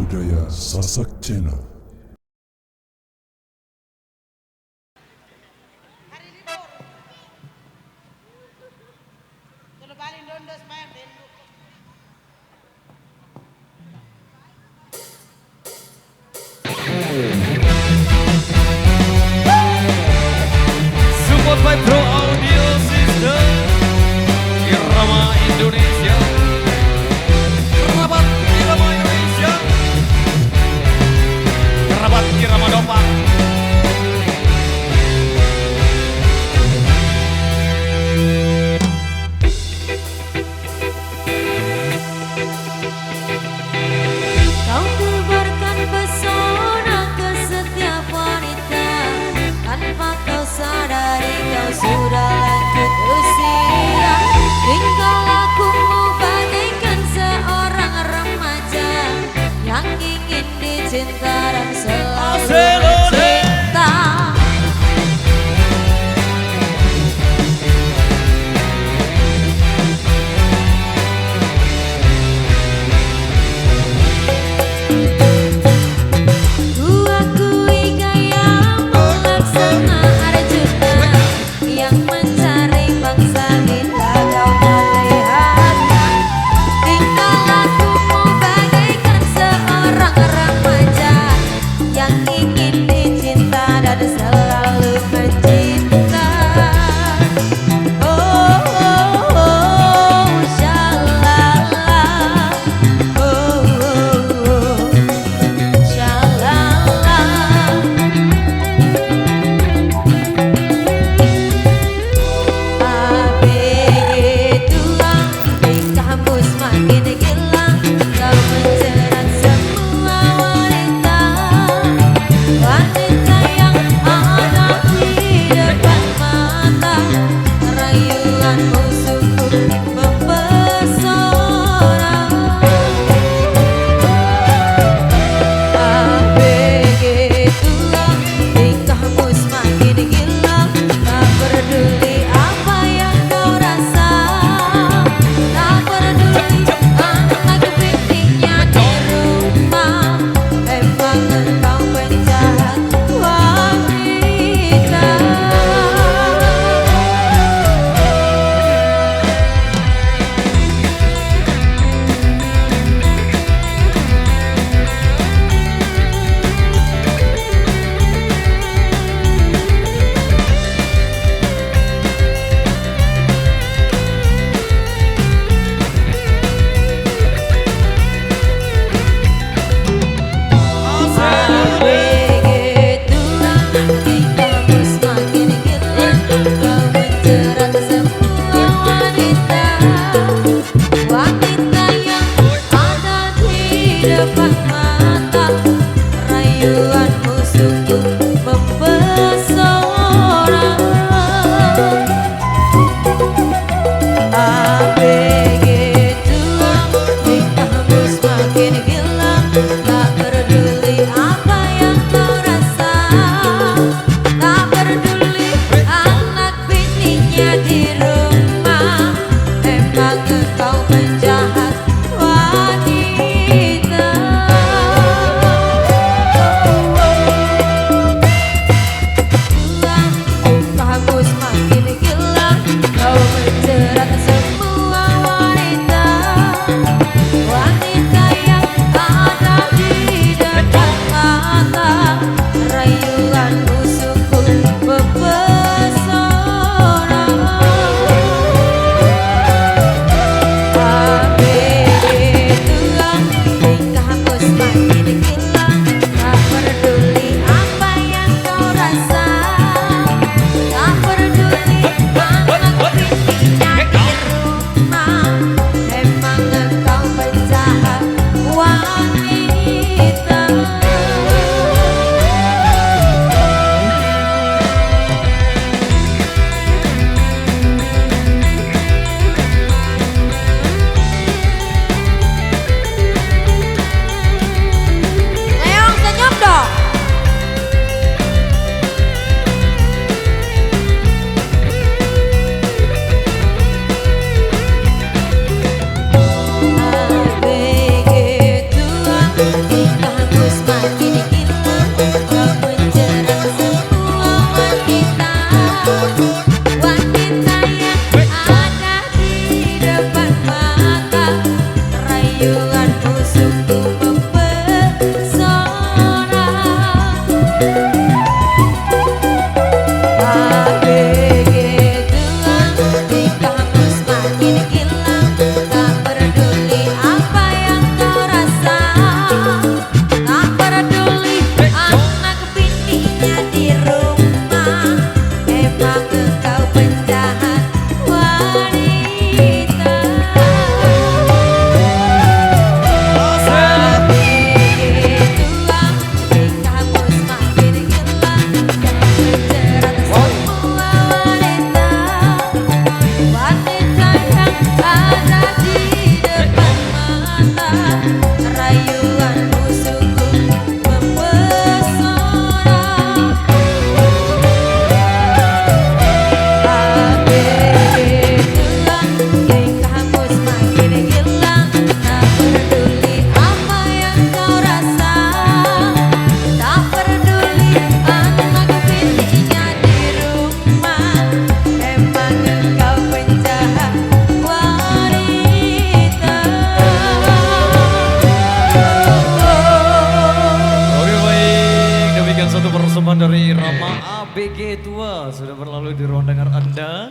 budaya Sasak Channel. Hari libur. Kalau balik dondo semayang tembok. Support by Pro Audio System Irama Indonesia. Kerabat Irama Indonesia. Kerabat Irama Dopang. Kau tebarkan pesona ke setiap wanita, tanpa kau sadari kau sudah lanjut usia. Tingkah lakumu bagaikan seorang remaja yang ingin dicinta dan selalu cinta. Ku akui gayamu laksana Arjuna yang mencari bangsa kita kau melihatkan. Tingkah lakumu bagaikan seorang remaja rayuanmu sungguh mempesona. ABG tuang di kampus makin hilang, tak peduli apa yang kau rasa, tak peduli anak bininya di rumah. Emang engkau penjahat wanita. Satu persembahan dari Irama ABG Tua sudah berlalu di ruang dengar Anda.